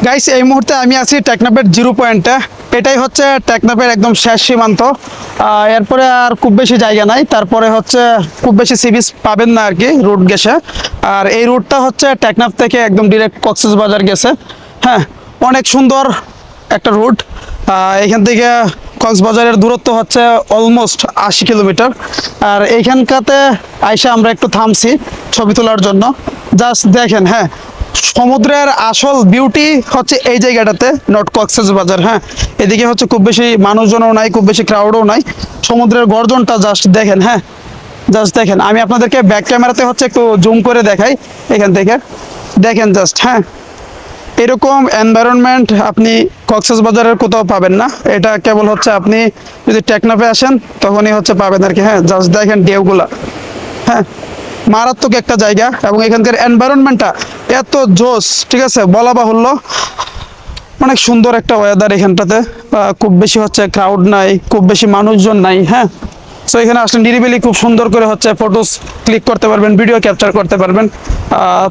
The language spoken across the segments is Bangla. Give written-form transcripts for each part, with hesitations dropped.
গাইস এই মুহূর্তে আমি আছি টেকনাফের জিরো পয়েন্টে। এটাই হচ্ছে টেকনাফের একদম শেষ সীমান্ত। এরপরে আর খুব বেশি জায়গা নাই, তারপরে হচ্ছে খুব বেশি সি বিচ পাবেন না আর কি রুট গেছে। আর এই রুটটা হচ্ছে টেকনাফ থেকে একদম ডিরেক্ট কক্সবাজার গেছে। হ্যাঁ, অনেক সুন্দর একটা রুট। এখান থেকে কক্সবাজারের দূরত্ব হচ্ছে অলমোস্ট 80 কিলোমিটার। আর এইখানকাতে আইসা আমরা একটু থামছি ছবি তোলার জন্য। জাস্ট দেখেন, হ্যাঁ, সমুদ্রের আসল বিউটি হচ্ছে এই জায়গাটাতে, নট কক্সবাজার। হ্যাঁ, এদিকে হচ্ছে খুব বেশি মানুষজনও নাই, খুব বেশি ক্রাউডও নাই। সমুদ্রের গর্জনটা জাস্ট দেখেন। হ্যাঁ, জাস্ট দেখেন, আমি আপনাদেরকে ব্যাক ক্যামেরাতে হচ্ছে একটু জুম করে দেখাই। এখান থেকে দেখেন জাস্ট। হ্যাঁ, এরকম এনভায়রনমেন্ট আপনি কক্সবাজারের কোথাও পাবেন না। এটা কেবল হচ্ছে আপনি যদি টেকনাফে আসেন তখনই হচ্ছে পাবেন আর কি। হ্যাঁ, জাস্ট দেখেন ঢেউগুলা। হ্যাঁ, মারাত্মক একটা জায়গা এবং এখানকার এনভায়রনমেন্টটা এত জোস, ঠিক আছে, বলা বাহুল্য। অনেক সুন্দর একটা ওয়েদার এখানটাতে। খুব বেশি হচ্ছে ক্রাউড নাই, খুব বেশি মানুষজন নাই। হ্যাঁ, সো এখানে আসলে নিরিবিলি খুব সুন্দর করে হচ্ছে ফটোস ক্লিক করতে পারবেন, ভিডিও ক্যাপচার করতে পারবেন।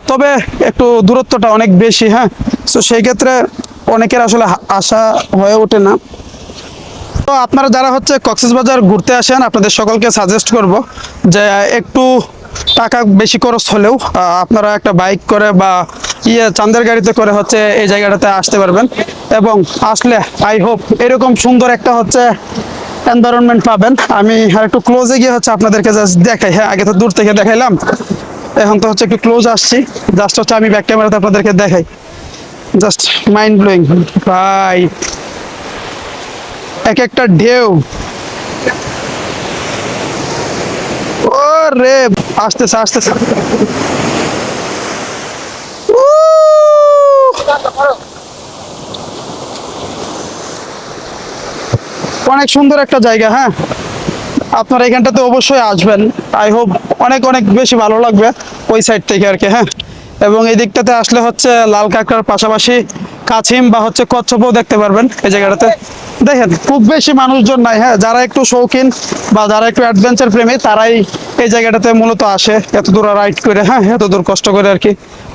তবে একটু দূরত্বটা অনেক বেশি। হ্যাঁ, সো সেই ক্ষেত্রে অনেকের আসলে আশা হয়ে ওঠে না। তো আপনারা যারা হচ্ছে কক্সবাজার ঘুরতে আসেন, আপনাদের সকলকে সাজেস্ট করব যে একটু টাকা বেশি খরচ হলেও আপনারা একটা বাইক করে বা চাঁদের গাড়িতে করে হচ্ছে এই জায়গাটাতে আসতে পারবেন। এবং আসলে আই হোপ এরকম সুন্দর একটা হচ্ছে এনভায়রনমেন্ট পাবেন। আমি আর একটু ক্লোজে গিয়ে হচ্ছে আপনাদেরকে জাস্ট দেখাই। হ্যাঁ, আগে তো দূর থেকে দেখাইলাম, এখন তো হচ্ছে একটু ক্লোজ আসছি। জাস্ট হচ্ছে আমি ব্যাক ক্যামেরাতে আপনাদেরকে দেখাই। জাস্ট মাইন্ড ব্লোয়িং ভাই, এক একটা ঢেউ। ও রে, আসতেছে আসতেছে। অনেক সুন্দর একটা জায়গা। হ্যাঁ, আপনারা এখানটাতে অবশ্যই আসবেন। আই হোপ অনেক অনেক বেশি ভালো লাগবে ওই সাইড থেকে আর কি। হ্যাঁ, এবং এই দিকটাতে আসলে হচ্ছে লাল কাঁকড়ার পাশাপাশি কাছিম বা হচ্ছে কচ্ছপও দেখতে পারবেন এই জায়গাটাতে। দেখেন খুব বেশি মানুষজন নাই। হ্যাঁ, যারা একটু শৌখিন বা যারা একটু অ্যাডভেঞ্চার প্রেমী তারাই এই জায়গাটাতে মূলত আসে, এত দূর রাইড করে। হ্যাঁ, এত দূর কষ্ট করে আর কি।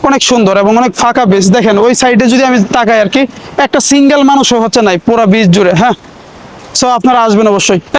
অনেক সুন্দর এবং অনেক ফাঁকা বিচ। দেখেন ওই সাইডে যদি আমি তাকাই আর কি, একটা সিঙ্গেল মানুষও হচ্ছে নাই পুরো বিচ জুড়ে। হ্যাঁ, সো আপনারা আসবেন অবশ্যই।